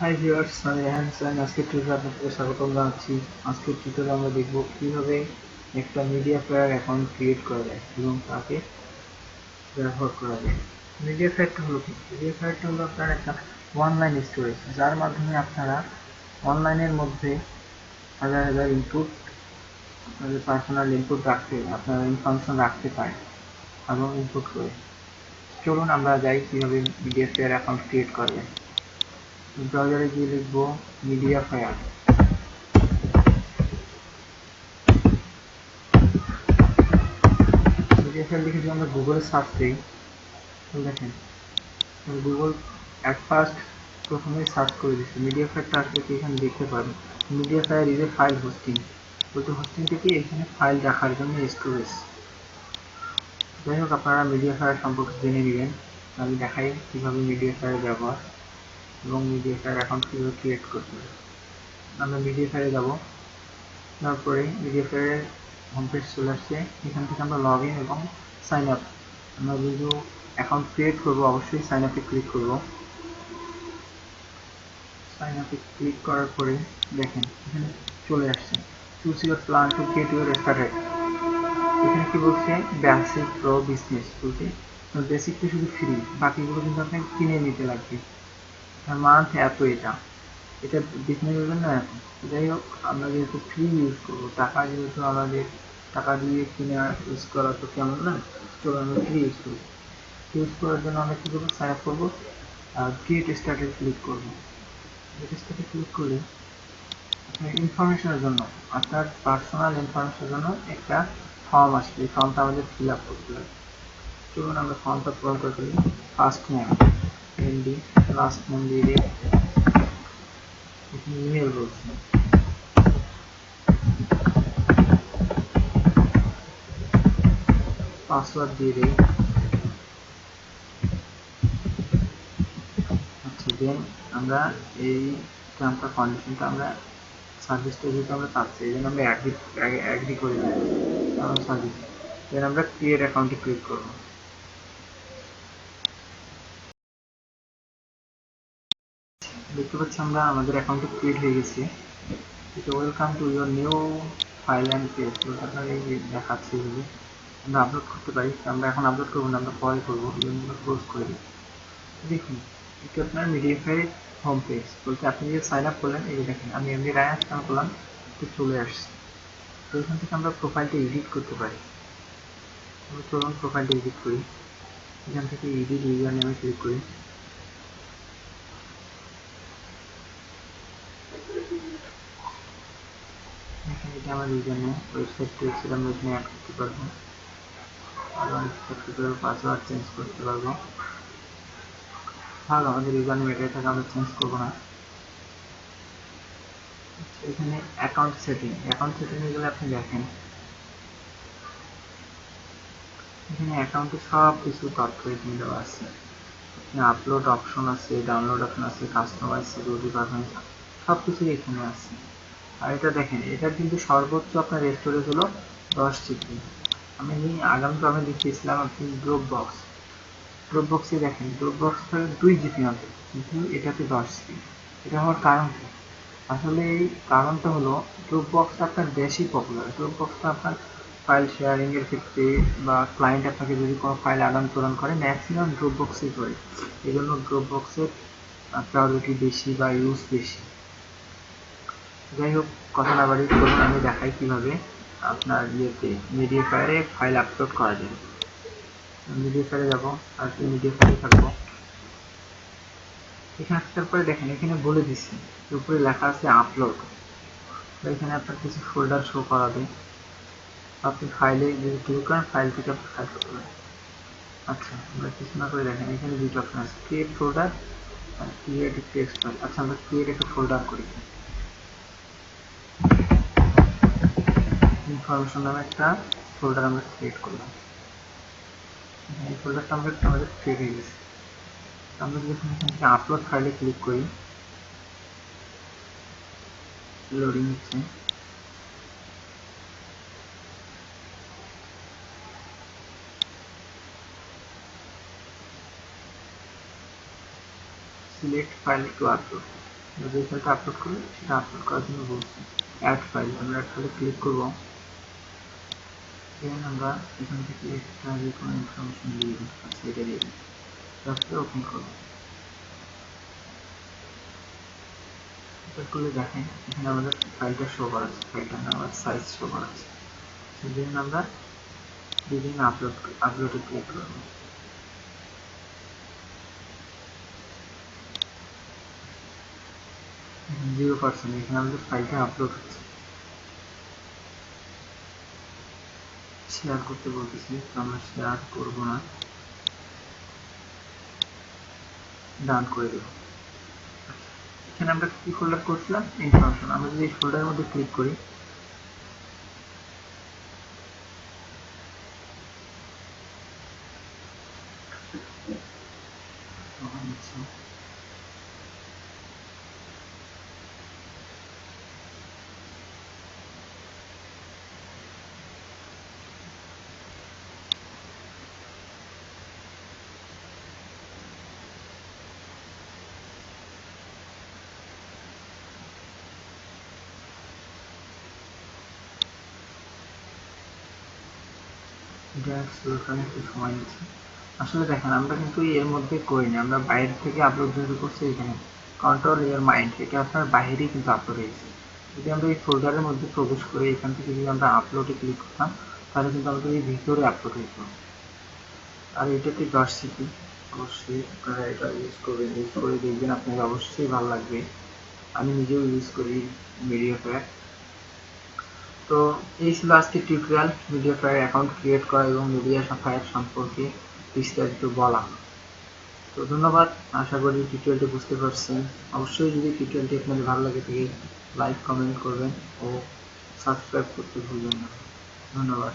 Hi viewers, আমি রেহান হোসেন। আজকের টিউটোরিয়ালে আপনাদের স্বাগতম জানাচ্ছি। আজকের টিউটোরিয়ালে আমরা দেখব কিভাবে একটা মিডিয়া ফায়ার অ্যাকাউন্ট ক্রিয়েট করা যায় এবং তাকে ব্যবহার করা যায়। মিডিয়া ফায়ারটা হলো কি? মিডিয়া ফায়ারটা হলো আপনার একটা অনলাইন স্টোরেজ, যার মাধ্যমে আপনারা অনলাইনের মধ্যে হাজার হাজার ইনপুট, আপনাদের পার্সোনাল ইনপুট রাখতে, আপনারা ইনফরমেশন রাখতে পারেন এবং ইনপুট করে। চলুন আমরা যাই কিভাবে মিডিয়া ফায়ার অ্যাকাউন্ট ক্রিয়েট করবেন। ব্রাউজারে গিয়ে লিখব মিডিয়া ফায়ার। মিডিয়া ফায়ার লিখে যদি আমরা গুগলে সার্চ দিই, দেখেন গুগল অ্যাট ফার্স্ট প্রথমেই সার্চ করে দিচ্ছে মিডিয়া ফায়ারটা আসলে কি এখানে দেখতে পাবেন। Media fire is a file hosting, বলতে হোস্টিংটা কি এখানে ফাইল রাখার জন্য স্টোরেজ। যাই হোক, আপনারা মিডিয়া ফায়ার সম্পর্কে জেনে নেবেন। আমি দেখাই কীভাবে মিডিয়া ফায়ার ব্যবহার এবং মিডিয়া ফায়ার অ্যাকাউন্ট কীভাবে ক্রিয়েট করতে হবে। আমরা মিডিয়া ফায়ারে যাব, তারপরে মিডিয়া ফায়ারের হোম পেজ চলে আসছে। এখান থেকে আমরা লগ ইন এবং সাইন আপ, আমরা যেহেতু অ্যাকাউন্ট ক্রিয়েট করবো অবশ্যই সাইন আপে ক্লিক করব। সাইন আপে ক্লিক করার পরে দেখেন এখানে চলে আসছে choose your plan to get your started. এখানে কি বলছে? Basic, pro, business. বলতে বেসিকটা শুধু ফ্রি, বাকিগুলো কিন্তু আপনাকে কিনে নিতে লাগবে। মান্থ এত, এটা বিজনেসের জন্য এত। যাই হোক, আমরা যেহেতু ফ্রি ইউজ করবো, টাকা যেহেতু আমাদের টাকা দিয়ে কিনে ইউজ করা তো কেমন না, তো আমরা ফ্রি ইউজ করবো। ইউজ করার জন্য আমরা কী করবো? সাইন আপ করবো আর গেট স্টার্টে ক্লিক করবো। গেট স্টার্টে ক্লিক করলে আপনার ইনফরমেশনের জন্য, আপনার পার্সোনাল ইনফরমেশনের জন্য একটা ফর্ম আসবে। এই ফর্মটা আমাদের ফিল আপ করতে হবে। চলুন আমরা ফর্মটা পূরণ করে ফেলি। First name MD, last name দিয়ে দিই, এখানে ইমেল বলছি, পাসওয়ার্ড দিয়ে দিই। আচ্ছা, দেন আমরা এই টার্মস অফ কন্ডিশনটা আমরা সার্ভিসটা যেহেতু আমরা পাচ্ছি, এই জন্য আমরা অ্যাগ্রি করে দিই সার্ভিস। দেন আমরা ক্রিয়েট অ্যাকাউন্টে ক্লিক করবো। দেখতে পাচ্ছি আমরা আমাদের অ্যাকাউন্টে ক্রিয়েট হয়ে গেছে। Welcome to your new file and page, আপনার এই দেখাচ্ছে এগুলো আমরা আপলোড করতে পারি। আমরা এখন আপলোড করবো না, আমরা পরে করবো, আমরা ক্লোজ করে দিই। দেখুন এটা আপনার মিডিয়া ফায়ারের হোম পেজ। বলতে আপনি যে সাইন আপ করলেন, এই যে দেখেন আমি এমনি রায়ান স্ক্যান করলাম, তো চলে আসছে। তো এখান থেকে আমরা প্রোফাইলটা এডিট করতে পারি। আমরা চলুন প্রোফাইলটা এডিট করি। এখান থেকে এডিট ইউজার নেমে ক্লিক করি। এখানে এটা আমার ইউজার নেম, ওয়েবসাইট টেক্সট আমরা এখানে অ্যাড করতে পারবো, পাসওয়ার্ড চেঞ্জ করতে পারবো। ভালো, আমাদের ইউজার নেম এটাই থাকে, আমরা চেঞ্জ করবো না। এখানে অ্যাকাউন্ট সেটিংয়ে গেলে আপনি দেখেন এখানে অ্যাকাউন্টে সব কিছু তথ্য এখানে দেওয়া আছে। আপলোড অপশন আছে, ডাউনলোড অপশন আছে, কাস্টমাইজ, সিকিউরিটি পারফরমেন্স, সব কিছুই এখানে আছে। আর এটা দেখেন, এটার কিন্তু সর্বোচ্চ আপনার স্টোরেজ হলো 10 জিবি। আমি আগামীতে আমি দেখিয়েছিলাম আপনি ড্রপ বক্সে দেখেন, ড্রপ বক্সটা 2 জিবি হবে, কিন্তু এটাতে 10 জিবি। এটা হওয়ার কারণ কি? আসলে এই কারণটা হলো ড্রপ বক্সটা আপনার বেশি পপুলার। ড্রপ বক্সটা আপনার ফাইল শেয়ারিং এর ক্ষেত্রে বা ক্লায়েন্ট আপনাকে যদি কোনো ফাইল আদান প্রদান করে, ম্যাক্সিমাম ড্রপ বক্সেই করে। এই জন্য ড্রপ বক্সের প্রায়োরিটি বেশি বা ইউজ বেশি। যাই হোক, কথা না বাড়ি চলুন আমি দেখাই কিভাবে আপনার ইয়েতে মিডিয়া ফায়ারে ফাইল আপলোড করা যায়। মিডিয়া ফায়ারে যাবো, আর মিডিয়া ফায়ারে থাকবো। এখানে আসার পরে দেখেন এখানে বলে দিচ্ছি, উপরে লেখা আছে আপলোড। তো এখানে আপনার কিছু ফোল্ডার শো করাবে। আপনি ফাইলে যদি ক্লিক করেন, ফাইল থেকে আপনি ফাইল করতে পারেন। আচ্ছা, আমরা কিছু না করে দেখেন এখানে দুটো অপশন আছে, ক্রিয়েট ফোল্ডার আর ক্রিয়েট টেক্সট ফাইল। আচ্ছা, আমরা ক্রিয়েট একটা ফোল্ডার করি। ইনফরমেশন নামে একটা ফোল্ডার আমরা ক্রিয়েট করলাম। এই ফোল্ডারটা আমাদের ক্রিয়েট হয়ে গেছে। আমরা যদি এখান থেকে আপলোড ফাইলে ক্লিক করি, লোডিং হচ্ছে। সিলেক্ট ফাইল টু আপলোড, যে ফাইলটা আপলোড করবে সেটা আপলোড করার জন্য বলছি অ্যাড ফাইল। আমরা অ্যাড ফাইলে ক্লিক করব। দেন আমরা এখান থেকে একটা যে কোনো ইনফরমেশন দিয়ে দিই, আচ্ছা এটা দিয়ে দিই, তারপরে ওপেন করব। এটা করলে দেখেন এখানে আমাদের ফাইলটা শো করা আছে, ফাইলটার নাম আর সাইজ শো করা আছে। দেন আমরা বিভিন্ন আপলোডে ক্লিক করব। 0% এখানে আমাদের ফাইলটা আপলোড হচ্ছে। শেয়ার করতে বলতেছি, আমরা শেয়ার করব না, ডান করে দেব। এখানে আমরা কি ফোল্ডার করছিলাম, ইনফরমেশন। আমরা যদি এই ফোল্ডারের মধ্যে ক্লিক করি, একটু সময় নিচ্ছে। আসলে দেখেন আমরা কিন্তু এর মধ্যে করিনি, আমরা বাইরে থেকে আপলোড যেহেতু করছি, এখানে কন্ট্রোল ইয়ার মাইন্ড, এটা আপনার বাইরেই কিন্তু আপলোড হয়েছে। যদি আমরা এই ফোল্ডারের মধ্যে প্রবেশ করি, এখান থেকে যদি আমরা আপলোডে ক্লিক করতাম, তাহলে কিন্তু আমাদের এই ভিতরে আপলোড হয়েছে। আর এটাতে 10 সিপি, অবশ্যই আপনারা এটা ইউজ করবেন, ইউজ করে দেখবেন আপনাদের অবশ্যই ভালো লাগবে। আমি নিজেও ইউজ করি মিডিয়াফায়ার। তো এই ছিল আজকের টিউটোরিয়াল, মিডিয়াফায়ার অ্যাকাউন্ট ক্রিয়েট করা এবং মিডিয়াফায়ার সম্পর্কে বিস্তারিত বলা। তো ধন্যবাদ, আশা করি টিউটোরিয়ালটি বুঝতে পারছেন। অবশ্যই যদি টিউটোরিয়ালটি আপনাদের ভালো লাগে থাকে লাইক কমেন্ট করবেন ও সাবস্ক্রাইব করতে ভুলবেন না। ধন্যবাদ।